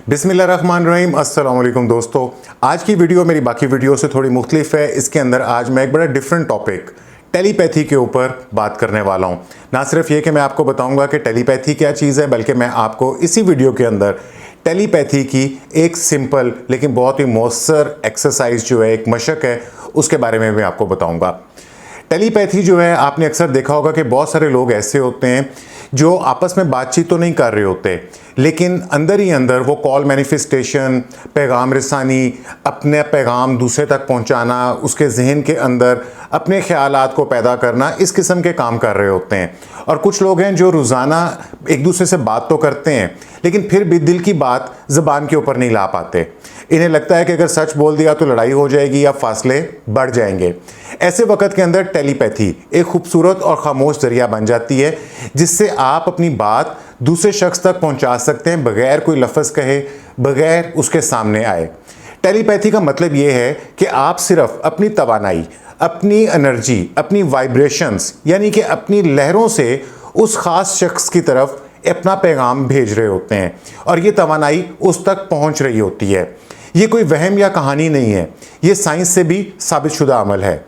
बिस्मिल्लाहिर्रहमानिर्रहीम। अस्सलाम वालेकुम दोस्तों, आज की वीडियो मेरी बाकी वीडियो से थोड़ी मुख्तलिफ है। इसके अंदर आज मैं एक बड़ा डिफरेंट टॉपिक टेलीपैथी के ऊपर बात करने वाला हूँ। ना सिर्फ ये कि मैं आपको बताऊँगा कि टेलीपैथी क्या चीज़ है, बल्कि मैं आपको इसी वीडियो के अंदर टेलीपैथी की एक सिंपल लेकिन बहुत ही मौसर एक्सरसाइज जो है, एक मशक है, उसके बारे में भी आपको बताऊँगा। टेलीपैथी जो है, आपने अक्सर देखा होगा कि बहुत सारे लोग ऐसे होते हैं जो आपस में बातचीत तो नहीं कर रहे होते, लेकिन अंदर ही अंदर वो कॉल मैनिफेस्टेशन, पैगाम रसानी, अपने पैगाम दूसरे तक पहुंचाना, उसके जहन के अंदर अपने ख्यालात को पैदा करना, इस किस्म के काम कर रहे होते हैं। और कुछ लोग हैं जो रोज़ाना एक दूसरे से बात तो करते हैं, लेकिन फिर भी दिल की बात ज़बान के ऊपर नहीं ला पाते। इन्हें लगता है कि अगर सच बोल दिया तो लड़ाई हो जाएगी या फासले बढ़ जाएंगे। ऐसे वक्त के अंदर टेलीपैथी एक खूबसूरत और खामोश जरिया बन जाती है, जिससे आप अपनी बात दूसरे शख्स तक पहुंचा सकते हैं बगैर कोई लफ्ज़ कहे, बगैर उसके सामने आए। टेलीपैथी का मतलब ये है कि आप सिर्फ अपनी तवानाई, अपनी एनर्जी, अपनी वाइब्रेशंस यानी कि अपनी लहरों से उस ख़ास शख्स की तरफ अपना पैगाम भेज रहे होते हैं और ये तवानाई उस तक पहुंच रही होती है। ये कोई वहम या कहानी नहीं है, ये साइंस से भी साबितशुदा अमल है।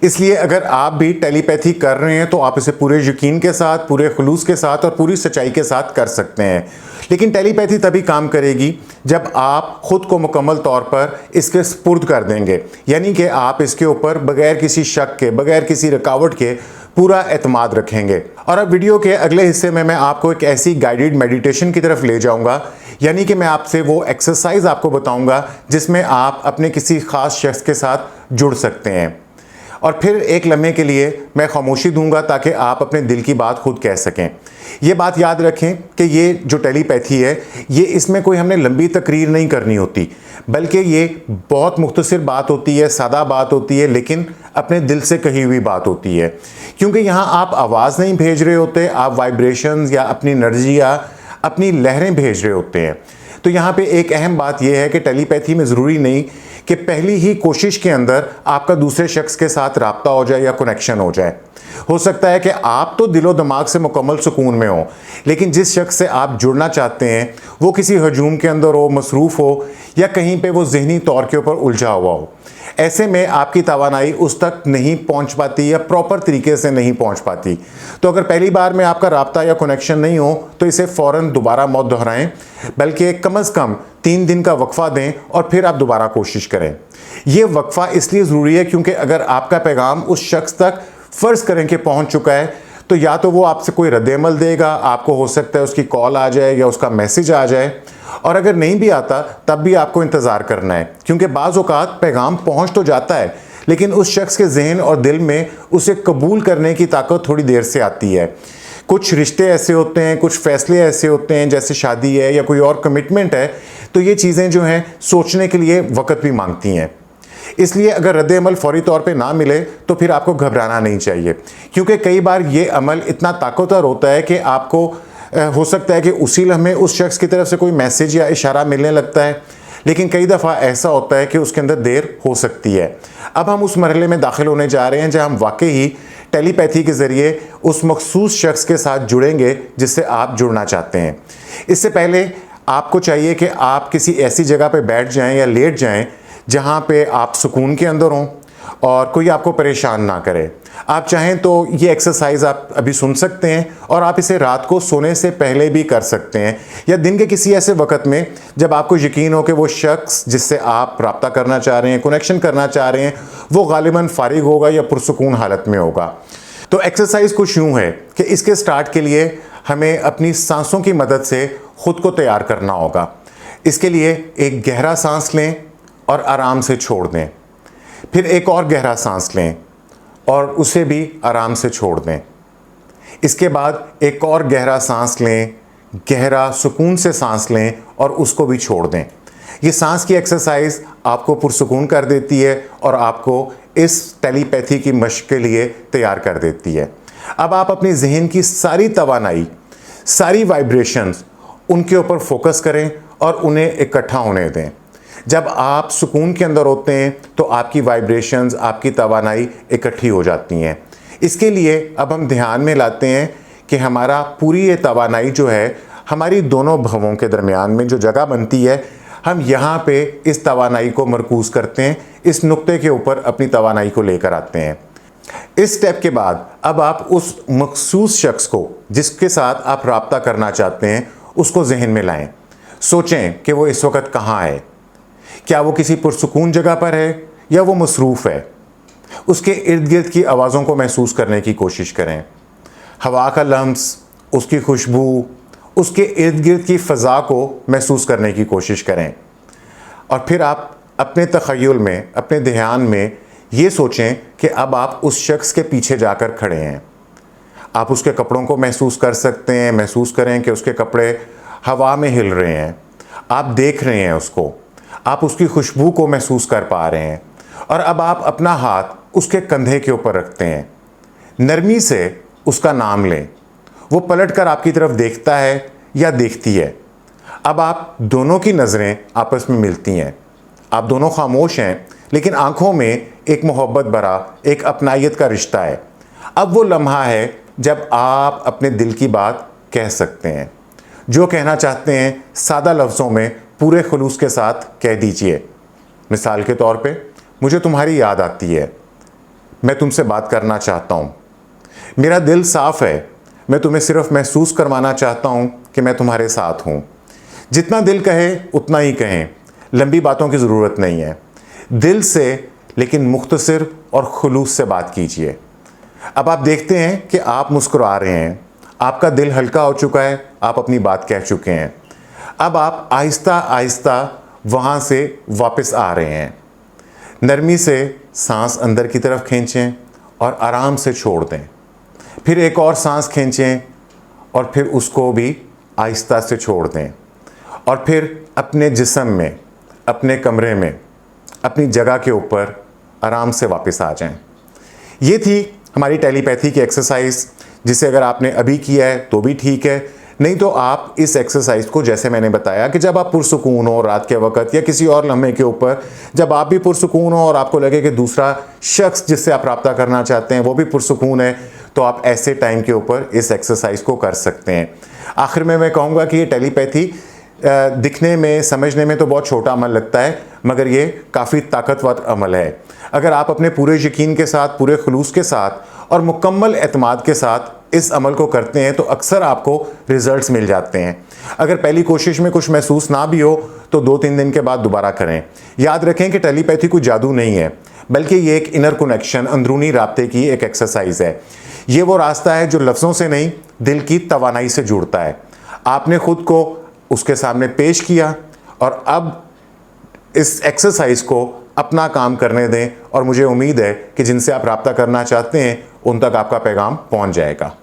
इसलिए अगर आप भी टेलीपैथी कर रहे हैं तो आप इसे पूरे यकीन के साथ, पूरे खुलूस के साथ और पूरी सच्चाई के साथ कर सकते हैं। लेकिन टेलीपैथी तभी काम करेगी जब आप ख़ुद को मुकम्मल तौर पर इसके स्पुर्द कर देंगे, यानी कि आप इसके ऊपर बगैर किसी शक के, बगैर किसी रुकावट के पूरा एतमाद रखेंगे। और अब वीडियो के अगले हिस्से में मैं आपको एक ऐसी गाइडेड मेडिटेशन की तरफ ले जाऊंगा, यानी कि मैं आपसे वो एक्सरसाइज आपको बताऊंगा जिसमें आप अपने किसी ख़ास शख्स के साथ जुड़ सकते हैं। और फिर एक लम्हे के लिए मैं खामोशी दूंगा ताकि आप अपने दिल की बात खुद कह सकें। ये बात याद रखें कि ये जो टेलीपैथी है, ये इसमें कोई हमने लंबी तकरीर नहीं करनी होती, बल्कि ये बहुत मुख्तसर बात होती है, सादा बात होती है, लेकिन अपने दिल से कही हुई बात होती है। क्योंकि यहाँ आप आवाज़ नहीं भेज रहे होते, आप वाइब्रेशंस या अपनी एनर्जी या अपनी लहरें भेज रहे होते हैं। तो यहाँ पे एक अहम बात यह है कि टेलीपैथी में ज़रूरी नहीं कि पहली ही कोशिश के अंदर आपका दूसरे शख्स के साथ राब्ता हो जाए या कनेक्शन हो जाए। हो सकता है कि आप तो दिलो दिमाग से मुकम्मल सुकून में हो, लेकिन जिस शख्स से आप जुड़ना चाहते हैं वो किसी हजूम के अंदर हो, मसरूफ़ हो, या कहीं पे वो ज़हनी तौर के ऊपर उलझा हुआ हो। ऐसे में आपकी तवानाई उस तक नहीं पहुंच पाती या प्रॉपर तरीके से नहीं पहुंच पाती। तो अगर पहली बार में आपका राब्ता या कनेक्शन नहीं हो तो इसे फ़ौरन दोबारा मत दोहराएं, बल्कि कम से कम 3 दिन का वक्फ़ा दें और फिर आप दोबारा कोशिश करें। ये वक्फ़ा इसलिए ज़रूरी है क्योंकि अगर आपका पैगाम उस शख्स तक फ़र्ज़ करें कि पहुंच चुका है, तो या तो वो आपसे कोई रद्द-ए-अमल देगा, आपको हो सकता है उसकी कॉल आ जाए या उसका मैसेज आ जाए, और अगर नहीं भी आता तब भी आपको इंतज़ार करना है, क्योंकि बाज़ औक़ात पैगाम पहुंच तो जाता है, लेकिन उस शख्स के जहन और दिल में उसे कबूल करने की ताकत थोड़ी देर से आती है। कुछ रिश्ते ऐसे होते हैं, कुछ फ़ैसले ऐसे होते हैं, जैसे शादी है या कोई और कमिटमेंट है, तो ये चीज़ें जो हैं सोचने के लिए वक़्त भी मांगती हैं। इसलिए अगर रद्द-ए-अमल फ़ौरी तौर पे ना मिले तो फिर आपको घबराना नहीं चाहिए, क्योंकि कई बार ये अमल इतना ताकतवर होता है कि आपको हो सकता है कि उसी लम्हे उस शख्स की तरफ से कोई मैसेज या इशारा मिलने लगता है, लेकिन कई दफ़ा ऐसा होता है कि उसके अंदर देर हो सकती है। अब हम उस मरहले में दाखिल होने जा रहे हैं जहाँ हम वाकई ही टेलीपैथी के ज़रिए उस मखसूस शख्स के साथ जुड़ेंगे जिससे आप जुड़ना चाहते हैं। इससे पहले आपको चाहिए कि आप किसी ऐसी जगह पर बैठ जाएँ या लेट जाएँ जहाँ पे आप सुकून के अंदर हों और कोई आपको परेशान ना करे। आप चाहें तो ये एक्सरसाइज आप अभी सुन सकते हैं और आप इसे रात को सोने से पहले भी कर सकते हैं, या दिन के किसी ऐसे वक्त में जब आपको यकीन हो कि वो शख्स जिससे आप रब्ता करना चाह रहे हैं, कनेक्शन करना चाह रहे हैं, वो गालिबन फारिग होगा या पुरसुकून हालत में होगा। तो एक्सरसाइज कुछ यूँ है कि इसके स्टार्ट के लिए हमें अपनी सांसों की मदद से ख़ुद को तैयार करना होगा। इसके लिए एक गहरा सांस लें और आराम से छोड़ दें, फिर एक और गहरा सांस लें और उसे भी आराम से छोड़ दें। इसके बाद एक और गहरा सांस लें, गहरा सुकून से सांस लें और उसको भी छोड़ दें। ये सांस की एक्सरसाइज आपको पुरसुकून कर देती है और आपको इस टेलीपैथी की मशक के लिए तैयार कर देती है। अब आप अपनी जहन की सारी तवानाई, सारी वाइब्रेशंस, उनके ऊपर फोकस करें और उन्हें इकट्ठा होने दें। जब आप सुकून के अंदर होते हैं तो आपकी वाइब्रेशंस, आपकी तवानाई इकट्ठी हो जाती हैं। इसके लिए अब हम ध्यान में लाते हैं कि हमारा पूरी ये तवानाई जो है हमारी दोनों भवों के दरमियान में जो जगह बनती है, हम यहाँ पे इस तवानाई को मरकूज़ करते हैं, इस नुक्ते के ऊपर अपनी तवानाई को लेकर आते हैं। इस स्टेप के बाद अब आप उस मखसूस शख्स को जिसके साथ आप राब्ता करना चाहते हैं उसको जहन में लाएं। सोचें कि वो इस वक्त कहाँ है, क्या वो किसी पुरसुकून जगह पर है या वो मसरूफ़ है। उसके इर्द गिर्द की आवाज़ों को महसूस करने की कोशिश करें, हवा का लम्स, उसकी खुशबू, उसके इर्द गिर्द की फ़ज़ा को महसूस करने की कोशिश करें। और फिर आप अपने तख़य्युल में, अपने ध्यान में ये सोचें कि अब आप उस शख्स के पीछे जाकर खड़े हैं। आप उसके कपड़ों को महसूस कर सकते हैं, महसूस करें कि उसके कपड़े हवा में हिल रहे हैं, आप देख रहे हैं उसको, आप उसकी खुशबू को महसूस कर पा रहे हैं। और अब आप अपना हाथ उसके कंधे के ऊपर रखते हैं, नरमी से उसका नाम लें। वो पलट कर आपकी तरफ देखता है या देखती है। अब आप दोनों की नज़रें आपस में मिलती हैं, आप दोनों खामोश हैं, लेकिन आंखों में एक मोहब्बत भरा, एक अपनायत का रिश्ता है। अब वो लम्हा है जब आप अपने दिल की बात कह सकते हैं, जो कहना चाहते हैं सादा लफ्ज़ों में पूरे खुलूस के साथ कह दीजिए। मिसाल के तौर पे, मुझे तुम्हारी याद आती है, मैं तुमसे बात करना चाहता हूँ, मेरा दिल साफ़ है, मैं तुम्हें सिर्फ़ महसूस करवाना चाहता हूँ कि मैं तुम्हारे साथ हूँ। जितना दिल कहे उतना ही कहें, लंबी बातों की ज़रूरत नहीं है। दिल से, लेकिन मुख्तसर और खुलूस से बात कीजिए। अब आप देखते हैं कि आप मुस्कुरा रहे हैं, आपका दिल हल्का हो चुका है, आप अपनी बात कह चुके हैं। अब आप आहिस्ता आहिस्ता वहाँ से वापस आ रहे हैं। नरमी से सांस अंदर की तरफ खींचें और आराम से छोड़ दें। फिर एक और सांस खींचें और फिर उसको भी आहिस्ता से छोड़ दें। और फिर अपने जिस्म में, अपने कमरे में, अपनी जगह के ऊपर आराम से वापस आ जाएं। ये थी हमारी टेलीपैथी की एक्सरसाइज, जिसे अगर आपने अभी किया है तो भी ठीक है, नहीं तो आप इस एक्सरसाइज को, जैसे मैंने बताया, कि जब आप पुरसुकून हो रात के वक्त या किसी और लम्हे के ऊपर, जब आप भी पुरसुकून हो और आपको लगे कि दूसरा शख्स जिससे आप रब्ता करना चाहते हैं वो भी पुरसुकून है, तो आप ऐसे टाइम के ऊपर इस एक्सरसाइज को कर सकते हैं। आखिर में मैं कहूँगा कि ये टेलीपैथी दिखने में, समझने में तो बहुत छोटा अमल लगता है, मगर ये काफ़ी ताकतवर अमल है। अगर आप अपने पूरे यकीन के साथ, पूरे खुलूस के साथ और मुकम्मल एतमाद के साथ इस अमल को करते हैं तो अक्सर आपको रिज़ल्ट्स मिल जाते हैं। अगर पहली कोशिश में कुछ महसूस ना भी हो तो 2-3 दिन के बाद दोबारा करें। याद रखें कि टेलीपैथी कोई जादू नहीं है, बल्कि ये एक इनर कनेक्शन, अंदरूनी राब्ते की एक एक्सरसाइज है। ये वो रास्ता है जो लफ्ज़ों से नहीं, दिल की तवानाई से जुड़ता है। आपने ख़ुद को उसके सामने पेश किया और अब इस एक्सरसाइज को अपना काम करने दें, और मुझे उम्मीद है कि जिनसे आप रब्ता करना चाहते हैं उन तक आपका पैगाम पहुंच जाएगा।